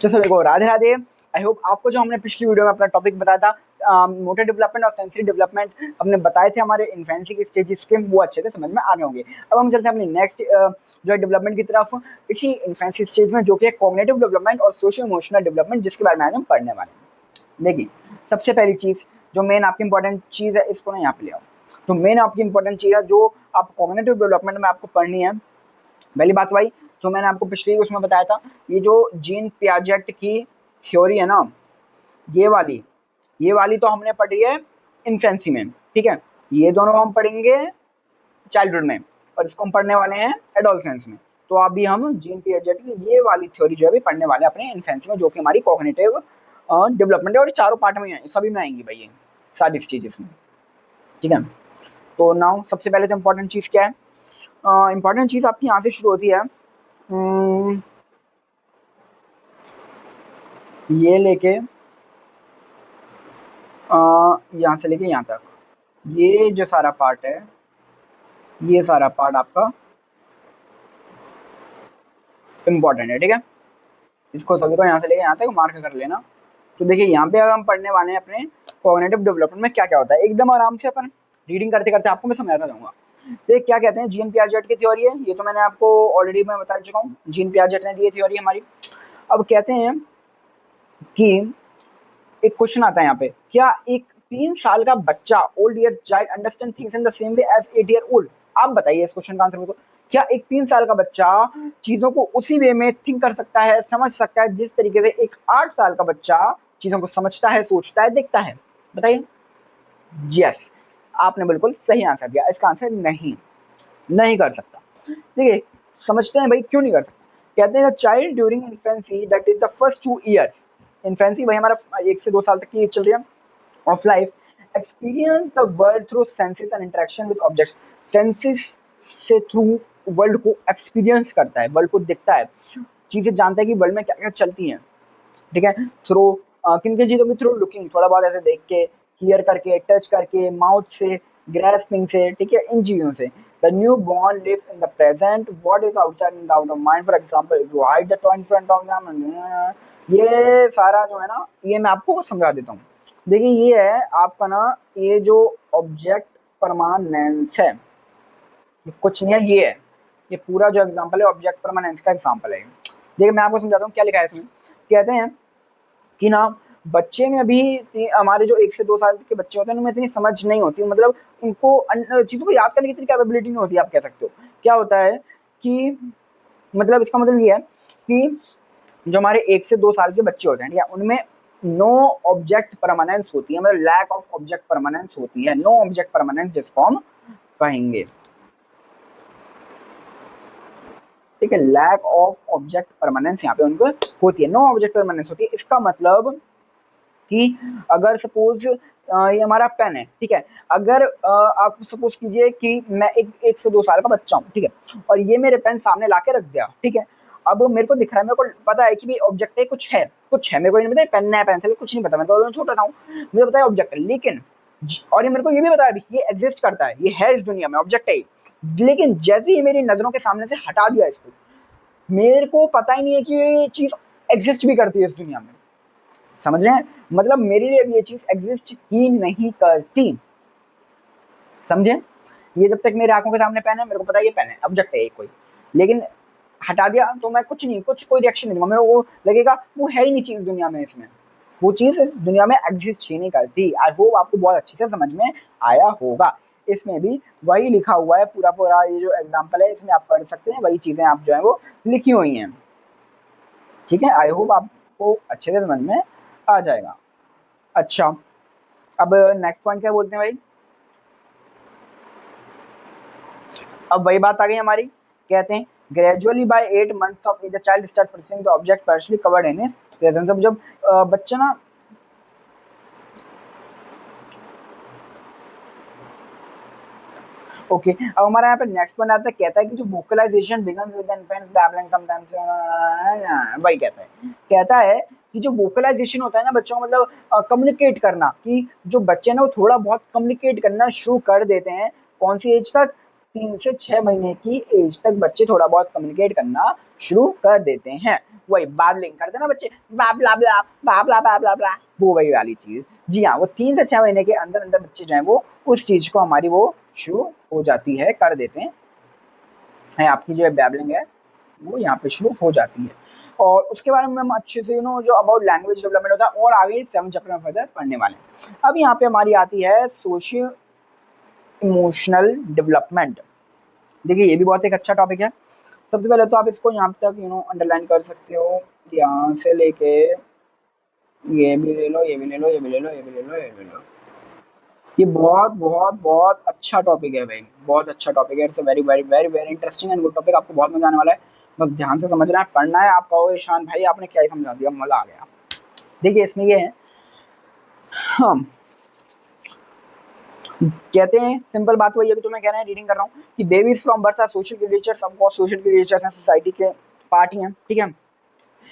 तो सभी को राधे राधे। आई होप आपको जो हमने पिछली वीडियो में अपना टॉपिक बताया था मोटर डेवलपमेंट और सेंसरी डेवलपमेंट हमने बताए थे हमारे इन्फेंसी के स्टेजेस के, वो अच्छे से समझ में आ गए होंगे। अब हम चलते हैं अपनी नेक्स्ट जो है डेवलपमेंट की तरफ, इसी इन्फेंसी स्टेज में, जो कि है कॉग्निटिव डेवलपमेंट और सोशल इमोशनल डेवलपमेंट, जिसके बारे में आज हम पढ़ने वाले हैं। देखिए, सबसे पहली चीज जो मेन आपकी इंपॉर्टेंट चीज है, इसको ना यहाँ पे ले आओ। जो मेन आपकी इंपॉर्टेंट चीज है जो आप कॉग्निटिव डेवलपमेंट में आपको पढ़नी है, पहली बात भाई, जो मैंने आपको पिछली उसमें बताया था, ये जो जीन पियाजेट की थ्योरी है ना, ये वाली तो हमने पढ़ी है इन्फेंसी में, ठीक है। ये दोनों हम पढ़ेंगे चाइल्डहुड में, और इसको हम पढ़ने वाले हैं एडोलसेंस में। तो अभी हम जीन पियाजेट की ये वाली थ्योरी जो है अभी पढ़ने वाले हैं अपने इन्फेंसी में, जो कि हमारी कॉग्निटिव डेवलपमेंट है, और चारों पार्ट में सभी में आएंगी भाई, ये सारी स्टेजेस में, ठीक है। तो नाउ सबसे पहले तो इम्पोर्टेंट चीज क्या है, इम्पोर्टेंट चीज आपकी यहाँ से शुरू होती है, ये लेके यहाँ से लेके यहाँ तक, ये जो सारा पार्ट है, ये सारा पार्ट आपका इम्पोर्टेंट है, ठीक है। इसको सभी को यहाँ से लेके यहाँ तक मार्क कर लेना। तो देखिए, यहाँ पे अब हम पढ़ने वाले हैं अपने कॉग्निटिव डेवलपमेंट में क्या क्या होता है, एकदम आराम से अपन रीडिंग करते करते आपको मैं समझाता जाऊंगा। देख, क्या कहते हैं, जीन पियाजेट की थ्योरी है, ये तो मैंने आपको ऑलरेडी मैं बता चुका हूँ, जीन पियाजेट ने दी थ्योरी हमारी। अब कहते हैं कि एक क्वेश्चन आता है यहाँ पे, क्या एक 3 साल का बच्चा old year child understand things in the same way as 8 year old? आप बताइए इस क्वेश्चन का आंसर को। क्या एक 3 साल का बच्चा चीजों को उसी वे में थिंक कर सकता है, समझ सकता है, जिस तरीके से एक 8 साल का बच्चा चीजों को समझता है, सोचता है, देखता है? बताइए। यस, आपने बिल्कुल सही आंसर दिया। इसका आंसर नहीं कर सकता। देखिए, समझते हैं भाई क्यों नहीं कर सकता। कहते हैं child during infancy, that is the first 2 years, infancy भाई हमारा 1 से 2 साल तक की चल रही है of life, experience the world through senses and interaction with objects. Senses से थ्रू वर्ल्ड को एक्सपीरियंस करता है, वर्ल्ड को दिखता है, चीजें जानता है कि वर्ल्ड में क्या क्या चलती हैं, ठीक है। थ्रू किन किन चीजों की थ्रू, लुकिंग, थोड़ा बहुत ऐसे देख के, हियर करके, टच करके, माउथ से, ग्रास्पिंग से, ठीक है, इन चीजों से। The new born live in the present, what is outside in the out of mind, for example you hide the toy in front of them. ये सारा जो है ना, ये मैं आपको समझा देता हूँ। देखिए, ये है आपका ना, ये जो ऑब्जेक्ट परमानेंस है, कुछ नहीं है, ये है, ये पूरा जो एग्जांपल है ऑब्जेक्ट परमानेंस का एग्जांपल है। देखिए, मैं आपको समझाता हूँ क्या लिखा है इसमें। कहते हैं कि ना, बच्चे में अभी हमारे जो 1 से 2 साल के बच्चे होते हैं उनमें इतनी समझ नहीं होती, मतलब उनको चीजों को याद करने की इतनी कैपेबिलिटी नहीं होती, आप कह सकते हो। क्या होता है कि, मतलब इसका मतलब ये है कि जो हमारे 1 से 2 साल के बच्चे होते हैं, ठीक है, उनमें नो ऑब्जेक्ट परमानेंस होती है, मतलब लैक ऑफ ऑब्जेक्ट परमानेंस होती है, नो ऑब्जेक्ट परमानेंस जिसको हम कहेंगे, ठीक है। लैक ऑफ ऑब्जेक्ट परमानेंस यहाँ पे उनको होती है, नो ऑब्जेक्ट परमानेंस होती है। इसका मतलब कि अगर सपोज ये हमारा पेन है, ठीक है, अगर आप सपोज कीजिए कि मैं एक से 2 साल का बच्चा हूँ, ठीक है, और ये मेरे पेन सामने लाके रख दिया, ठीक है। अब मेरे को दिख रहा है, मेरे को पता है कि भाई ऑब्जेक्ट है, कुछ है, मेरे को नहीं पता पेन है पेंसिल, कुछ नहीं पता, मैं तो छोटा सा हूँ, मुझे पता है ऑब्जेक्ट है, लेकिन और ये मेरे को ये भी पता है ये एग्जिस्ट करता है, ये है इस दुनिया में, ऑब्जेक्ट है। लेकिन जैसे ही मेरी नजरों के सामने से हटा दिया इसको, मेरे को पता ही नहीं है कि ये चीज एग्जिस्ट भी करती है इस दुनिया में। समझ रहे हैं, मतलब मेरे लिए ये चीज एग्जिस्ट ही नहीं करती, समझे। ये जब तक मेरे आंखों के सामने पेन है, मेरे को पता है ये पेन है, ऑब्जेक्ट है ये कोई, लेकिन हटा दिया तो मैं कुछ नहीं, कोई रिएक्शन नहीं दूंगा, मेरे को लगेगा वो है ही नहीं चीज दुनिया में, इसमें वो चीज इस दुनिया में एग्जिस्ट ही नहीं करती। आई होप आपको बहुत अच्छे से समझ में आया होगा। इसमें भी वही लिखा हुआ है, पूरा पूरा ये जो एग्जाम्पल है इसमें आप पढ़ सकते हैं, वही चीजें आप जो है वो लिखी हुई हैं, ठीक है। आई होप आपको अच्छे से समझ में आ जाएगा। अच्छा, अब नेक्स्ट पॉइंट क्या बोलते हैं भाई, अब वही बात आ गई हमारी। कहते हैं gradually by 8 months of age the child start perceiving the object partially covered in his presence. जब बच्चा ना, ओके, अब हमारा यहाँ पे नेक्स्ट पॉइंट आता है, कहता है कि जो vocalisation begins with the infant babbling sometimes, वही कहता है कि जो वोकलाइजेशन होता है ना बच्चों को, मतलब कम्युनिकेट करना, कि जो बच्चे ना वो थोड़ा बहुत कम्युनिकेट करना शुरू कर देते हैं, कौन सी एज तक, 3 से 6 महीने की एज तक बच्चे थोड़ा बहुत कम्युनिकेट करना शुरू कर देते हैं। वही बाबलिंग करते हैं ना बच्चे, बाबला ब्ला बाबला बाबला ब्ला, वो वही वाली चीज। जी हाँ, वो 3 से 6 महीने के अंदर अंदर बच्चे जो है वो उस चीज को हमारी वो शुरू हो जाती है, कर देते हैं। आपकी जो है बैबलिंग है वो यहाँ पे शुरू हो जाती है। और उसके बारे में हम अच्छे से जो अबाउट लैंग्वेज डेवलपमेंट होता है और आगे 7 चैप्टर में फर्दर पढ़ने वाले हैं। अब यहाँ पे हमारी आती है सोशियो इमोशनल डेवलपमेंट। देखिए ये भी बहुत एक अच्छा टॉपिक है। सबसे पहले तो आप इसको यहाँ तक अंडरलाइन कर सकते हो, यहाँ से लेके ये भी ले लो, ये भी ले लो, ये भी ले लो, ये भी ले लो, ये भी ले लो। ये बहुत बहुत बहुत अच्छा टॉपिक है भाई, बहुत अच्छा टॉपिक है। It's very very very very interesting and good topic. आपको बहुत मजा आने वाला है, बस ध्यान से समझना है, पढ़ना है। आप कहोगे ईशान भाई आपने क्या ही समझा दिया, मजा आ गया। देखिए इसमें ये है, हम कहते हैं सिंपल बात वही है कि तो मैं कह रहा है रीडिंग कर रहा हूँ कि babies from birth are social creatures, of course social creatures हैं, सोसाइटी के पार्ट ही हैं, ठीक है।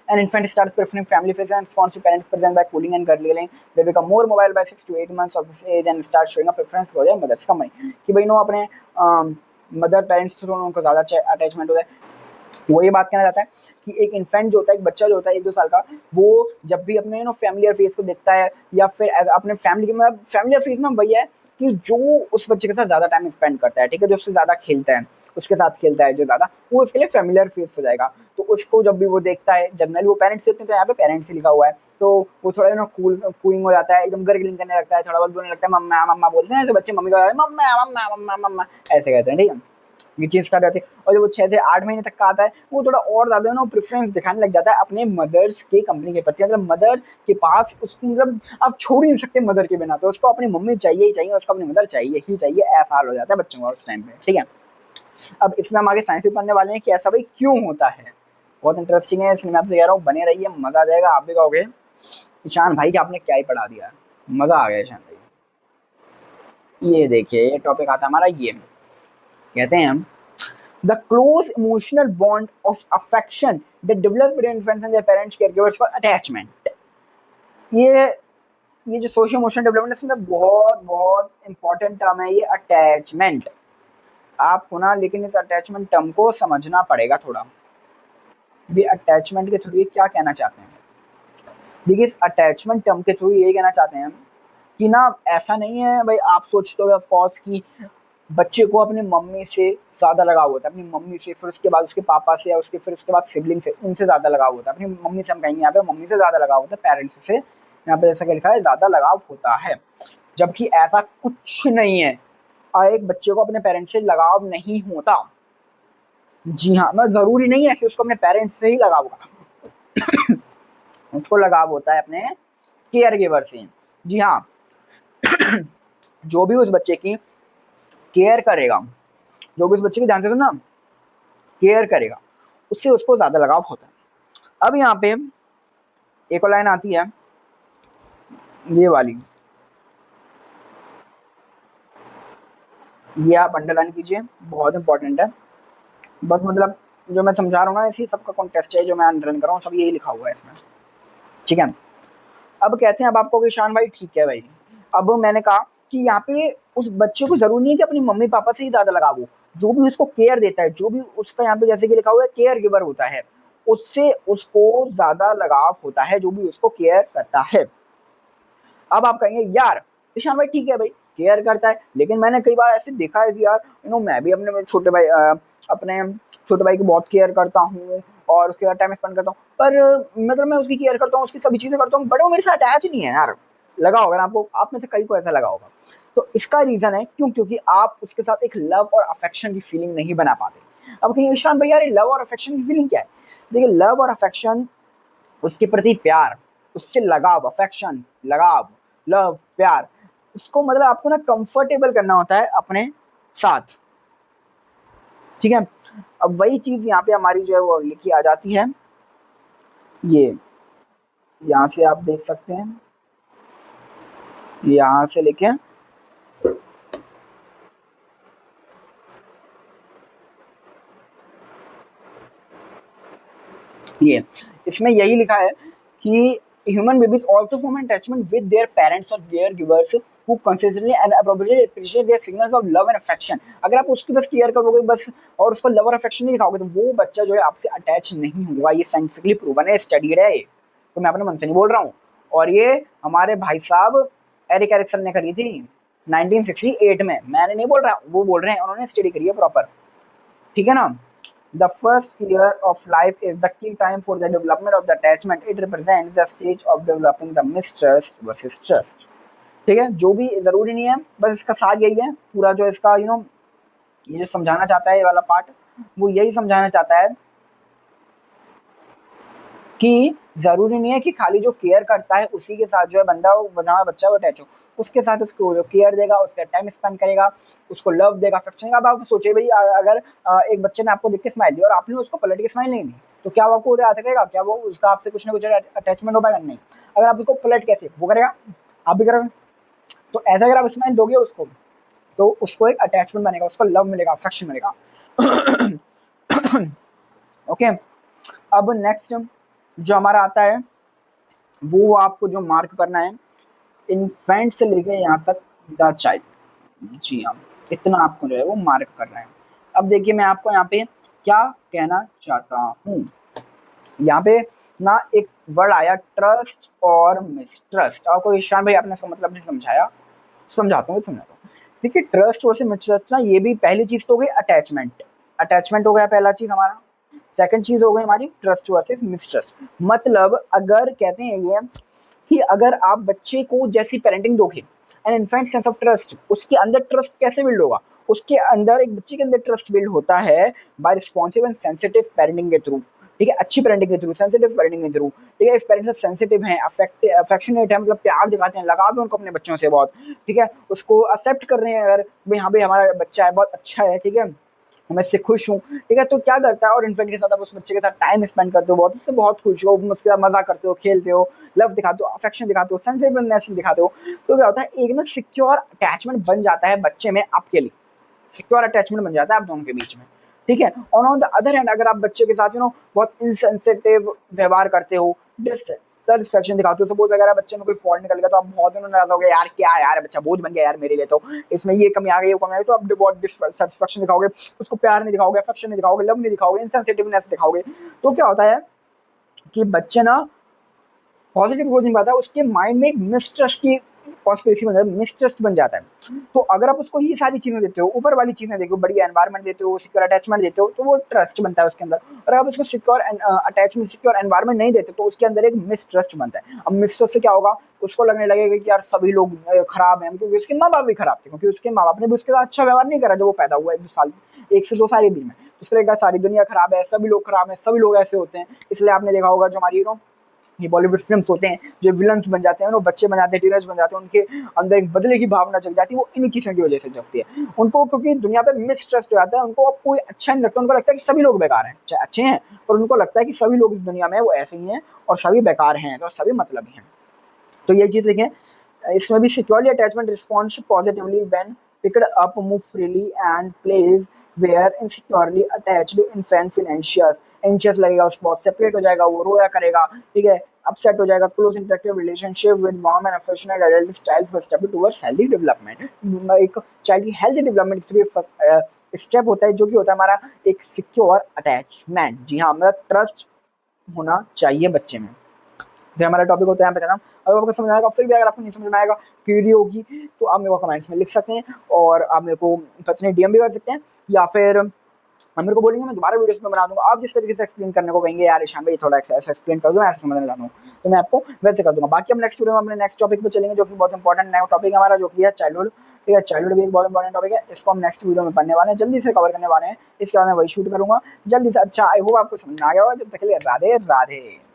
An infant starts preferring family face and responds to parents' presence by cooling and giggling. They become more mobile by 6 to 8 months of age and start showing a preference for their mothers. समझ कि भाई अपने mother parents से उनको ज़्यादा attachment होता है। वो ये बात कहना चाहता है कि एक इन्फेंट जो होता है, एक बच्चा जो होता है 1-2 साल का, वो जब भी अपने फैमिलियर फेस को देखता है या फिर अपने फैमिली के मतलब फैमिलियर फेस में वही है कि जो उस बच्चे के साथ ज़्यादा टाइम स्पेंड करता है, ठीक है, जो उससे ज़्यादा खेलता है, उसके साथ खेलता है जो ज़्यादा, वो उसके लिए फैमिलियर फेस हो जाएगा। तो उसको जब भी वो देखता है, जनरली वो पेरेंट्स से होते हैं तो यहाँ पे पेरेंट्स से लिखा हुआ है, तो वो थोड़ा कूलिंग हो जाता है, एकदम गर्गलिंग करने लगता है, थोड़ा बहुत बोलने लगता है, मम्मा मम्मा बोलते हैं, ऐसे बच्चे मम्मी को मम्मा मम्मा मम्मा मम्मा ऐसे कहते हैं, ठीक है। ये चीज स्टार्ट होती है। और जब वो 6 से 8 महीने तक का आता है, वो थोड़ा और ज्यादा प्रेफरेंस दिखाने लग जाता है अपने मदर्स के कंपनी के प्रति, मतलब मदर के पास उसको, मतलब आप छोड़ ही नहीं सकते मदर के बिना, तो उसको अपनी मम्मी चाहिए ही चाहिए, उसको अपनी मदर चाहिए ही चाहिए, ऐसा हाल हो जाता है बच्चों का उस टाइम पे, ठीक है। अब इसमें हम आगे साइंस भी पढ़ने वाले हैं कि ऐसा भाई क्यों होता है, बहुत इंटरेस्टिंग है, इसलिए मैं आपसे कह रहा हूँ बने रहिए, मजा आ जाएगा। आप भी कहोगे ईशान भाई कि आपने क्या ही पढ़ा दिया, मजा आ गया ईशान भाई। ये देखिए ये टॉपिक आता है हमारा, ये कहते हैं हम the close emotional bond of affection that develops between infants and their parents caregivers for attachment। ये ये जो सोशल इमोशनल डेवलपमेंट है इसमें बहुत बहुत इंपॉर्टेंट टर्म है ये अटैचमेंट। आपको ना लेकिन इस अटैचमेंट टर्म को समझना पड़ेगा थोड़ा भी, अटैचमेंट के थ्रू ये क्या कहना चाहते हैं। देखिए इस अटैचमेंट टर्म के थ्रू ये कहना चाहते हैं कि ना ऐसा नहीं है भाई, आप सोचते हो ऑफकोर्स कि बच्चे को अपनी मम्मी से ज़्यादा लगाव होता है, अपनी मम्मी से, फिर उसके बाद उसके पापा से, या उसके फिर उसके बाद सिबलिंग से, उनसे ज़्यादा लगाव होता है। अपनी मम्मी से हम कहेंगे यहाँ पे मम्मी से ज़्यादा लगाव होता है, पेरेंट्स से यहाँ पे जैसा कि लिखा है ज़्यादा लगाव होता है, जबकि ऐसा कुछ नहीं है। एक बच्चे को अपने पेरेंट्स से लगाव नहीं होता। जी हाँ, मैं ज़रूरी नहीं है कि उसको अपने पेरेंट्स से ही लगाव होगा, उसको लगाव होता है अपने केयर गिवर से। जी हाँ, जो भी उस बच्चे की केयर करेगा, जो भी उस बच्चे की ध्यान से ना केयर करेगा, उससे उसको ज्यादा लगाव होता है। अब यहाँ पे एक और लाइन आती है ये वाली, ये आप अंडरलाइन कीजिए, बहुत इंपॉर्टेंट है। बस मतलब जो मैं समझा रहा हूँ ना, इसी सबका कॉन्टेक्स्ट है जो मैं अंडरलाइन कर रहा हूँ, सब यही लिखा हुआ है इसमें, ठीक है। अब कहते हैं, अब आपको ईशान भाई ठीक है भाई, अब मैंने कहा कि यहाँ पे उस बच्चे को जरूरी नहीं है कि अपनी मम्मी पापा से ही ज्यादा लगाव हो, जो भी उसको केयर देता है, जो भी उसका यहाँ पे जैसे कि लिखा हुआ है केयर गिवर होता है, उससे उसको ज्यादा लगाव होता है, जो भी उसको केयर करता है। अब आप कहेंगे यार ईशान भाई ठीक है भाई केयर करता है, लेकिन मैंने कई बार ऐसे देखा है कि यार मैं भी अपने छोटे भाई अपने छोटे भाई की बहुत केयर करता हूँ और उसके साथ टाइम स्पेंड करता हूँ, पर मतलब मैं उसकी केयर करता हूँ, उसकी सभी चीजें करता हूँ, बट वो मेरे साथ अटैच नहीं है यार। लगा होगा ना आपको, आप में से कई को ऐसा लगा होगा। तो इसका रीजन है क्योंकि आप उसके साथ एक लव और अफेक्शन की फीलिंग नहीं बना पाते। अब कहीं ईशान भाई यार लव और अफेक्शन की फीलिंग क्या है। देखिए लव और अफेक्शन उसके प्रति प्यार, उससे लगाव, अफेक्शन, लगाव, लव, प्यार, उसको मतलब आपको ना कंफर्टेबल करना होता है अपने साथ, ठीक है। अब वही चीज यहाँ पे हमारी जो है वो लिखी आ जाती है, ये यहाँ से आप देख सकते हैं, यहाँ से लेके ये इसमें यही लिखा है कि Human babies also form an attachment with their parents or their givers who consistently and appropriately appreciate their signals of love and affection. अगर आप उसकी बस केयर करोगे बस और उसको लव और अफेक्शन नहीं दिखाओगे तो वो बच्चा जो है आपसे अटैच नहीं होगा। ये साइंटिफिकली प्रूवन है, स्टडीड है, तो मैं अपने मन से नहीं बोल रहा हूँ। और ये हमारे भाई साहब एरिक एरिक्सन ने करी थी 1968 में, मैंने नहीं बोल रहा, वो बोल रहे हैं, उन्होंने स्टडी करी है प्रॉपर, ठीक है ना। The first year of life is the key time for the development of the attachment. It represents the stage of developing the mistrust versus trust. ठीक है, जो भी जरूरी नहीं है, बस इसका सार यही है पूरा जो इसका ये जो समझाना चाहता है ये वाला पार्ट, वो यही समझाना चाहता है कि जरूरी नहीं है कि खाली जो केयर करता है उसी के साथ जो है बंदा जहाँ बच्चा वो अटैच हो, उसके साथ उसको जो केयर देगा, उसका टाइम स्पेंड करेगा, उसको लव देगा, अफेक्शन देगा। अब आप सोचिए भाई, अगर एक बच्चे ने आपको देख के स्माइल दी और आपने उसको पलट के स्माइल नहीं दी, तो क्या वो आपको याद करेगा? क्या वो उसका आपसे कुछ ना कुछ अटैचमेंट हो पाएगा? नहीं। अगर आप उसको पलट कैसे वो करेगा, आप भी करोगे। तो ऐसा अगर आप स्माइल दोगे उसको, तो उसको एक अटैचमेंट बनेगा, उसको लव मिलेगा, अफेक्शन मिलेगा। ओके, अब नेक्स्ट जो हमारा आता है वो आपको जो मार्क करना है इन्फेंट से लेके यहाँ तक द चाइल्ड, जी हाँ, इतना आपको जो है वो मार्क करना है। अब देखिए मैं आपको यहाँ पे क्या कहना चाहता हूँ, यहाँ पे ना एक वर्ड आया ट्रस्ट और मिसट्रस्ट, और कोई ईशान भाई आपने इसका मतलब नहीं समझाया, समझाता हूँ। देखिए ट्रस्ट और मिसट्रस्ट ना, ये भी पहली चीज तो हो गई अटैचमेंट, अटैचमेंट हो गया पहला चीज हमारा। सेकंड चीज हो गई हमारी ट्रस्ट वर्सेस मिसट्रस्ट। मतलब अगर कहते हैं ये कि अगर आप बच्चे को जैसी पेरेंटिंग दोगे, an infant sense of trust, उसके अंदर ट्रस्ट कैसे बिल्ड होगा? उसके अंदर, एक बच्चे के अंदर ट्रस्ट बिल्ड होता है by responsive and sensitive parenting के थ्रू, ठीक है, अच्छी पेरेंटिंग के थ्रू, सेंसिटिव पेरेंटिंग के थ्रू, ठीक है। इफ पेरेंट्स सेंसिटिव हैं, अफेक्शनेट है, मतलब प्यार दिखाते हैं, लगाव है उनको अपने बच्चों से बहुत, ठीक है, उसको एक्सेप्ट कर रहे हैं, अगर भाई हाँ भाई हमारा बच्चा है बहुत अच्छा है, ठीक है, मैं इससे खुश हूँ, ठीक है, तो क्या करता है, और इन्फेंट के साथ आप उस बच्चे के साथ टाइम स्पेंड करते हो, बहुत उससे बहुत खुश हो, उसके साथ मजा करते हो, खेलते हो, लव दिखाते हो, अफेक्शन दिखाते हो, सेंसिटिवनेस दिखाते हो, तो क्या होता है एक ना सिक्योर अटैचमेंट बन जाता है बच्चे में आपके लिए, सिक्योर अटैचमेंट बन जाता है आप दोनों के बीच में, ठीक है। और ऑन द अदर हैंड अगर आप बच्चे के साथ बहुत इनसेंसिटिव व्यवहार करते हो, डिससेटिस्फैक्शन दिखाते हो, सपोज अगर बच्चे में कोई फॉल्ट निकल गया तो आप बहुत नाराज हो गए, यार क्या यार बच्चा बोझ बन गया यार मेरे लिए, तो इसमें ये कमी आ गई वो कमी आ गई, तो आप बहुत डिससेटिस्फैक्शन दिखाओगे, उसको प्यार नहीं दिखाओगे, अफेक्शन नहीं दिखाओगे, लव नहीं दिखाओगे, इनसेंसिटिवनेस दिखाओगे, तो क्या होता है कि बच्चे ना पॉजिटिव ग्रोथ नहीं पाता, उसके माइंड में एक मिसट्रस्ट की कॉन्स्पिरेसी बन जाता है, मिसट्रस्ट बन जाता है। तो अगर आप उसको ये सारी चीजें देते हो, ऊपर वाली चीजें देते हो, बढ़िया एनवायरनमेंट देते हो, सिक्योर अटैचमेंट देते हो, तो वो ट्रस्ट बनता है उसके अंदर। और अगर आप उसको सिक्योर अटैचमेंट, सिक्योर एनवायरनमेंट नहीं देते, तो उसके अंदर एक मिसट्रस्ट बनता है। अब मिसट्रस्ट से क्या होगा, उसको लगने लगेगा कि यार सभी लोग खराब हैं, क्योंकि उसके माँ बाप भी खराब थे, क्योंकि उसके माँ बाप ने भी उसके साथ अच्छा व्यवहार नहीं करा जब वो पैदा हुआ है 1 से 2 साल के बीच में। दूसरे का सारी दुनिया खराब है, सभी लोग खराब है, सभी लोग ऐसे होते हैं। इसलिए आपने देखा होगा जो हमारी ये बॉलीवुड फिल्म्स होते हैं, जो विलन्स बन जाते हैं, बच्चे बन जाते हैं, टीनेज बन जाते हैं, उनके अंदर एक बदले की भावना जग जाती है, वो इन्हीं चीज़ों की वजह से जगती है। उनको क्योंकि दुनिया पे मिसट्रस्ट हो जाता है, उनको अब कोई अच्छा नहीं लगता, उनको लगता है कि सभी लोग बेकार हैं, चाहे अच्छे हैं, और उनको लगता है कि सभी लोग इस दुनिया में वो ऐसे ही हैं और सभी बेकार हैं, तो सभी मतलबी हैं। तो ये चीज़ देखें, इसमें भी securely attachment response positively when picked up, move freely and plays where insecurely attached infant feel anxious लगेगा उसको, सेपरेट हो जाएगा, वो रोया करेगा, ठीक है, अपसेट हो जाएगा। Close interactive relationship with warm and affectionate adult style first step towards healthy development. एक चाइल्ड की हेल्दी डेवलपमेंट के लिए फर्स्ट स्टेप होता है जो कि होता है हमारा एक सिक्योर अटैचमेंट। जी हाँ, मतलब ट्रस्ट होना चाहिए बच्चे में। जो हमारा टॉपिक होता है यहाँ पे खत्म। अगर आपको समझ आएगा, फिर भी अगर आपको नहीं समझ में आएगा, क्यूरी होगी, तो आप मेरे को कमेंट्स में लिख सकते हैं, और आप मेरे को पर्सनली डीएम भी कर सकते हैं, या फिर हम मेरे को बोलेंगे, मैं दोबारा वीडियोस में बना दूंगा। आप जिस तरीके से एक्सप्लेन करने को कहेंगे, यार ईशान भाई थोड़ा ऐसा एक्सप्लेन कर दो, ऐसे समझना चाहता हूँ, तो मैं आपको वैसे कर दूंगा। बाकी हम नेक्स्ट वीडियो में अपने नेक्स्ट टॉपिक पे चलेंगे, जो कि बहुत इंपॉर्टेंट नया टॉपिक है हमारा, जो कि है चाइल्डहुड। ठीक है, चाइल्डहुड भी एक बहुत इंपॉर्टेंट टॉपिक है, इसको हम नेक्स्ट वीडियो में पढ़ने वाले हैं, जल्दी से कवर करने वाले हैं। इसके बाद मैं वही शूट करूंगा जल्दी से। अच्छा, आई होप आपको समझ में आ गया होगा। जब तक के लिए राधे राधे।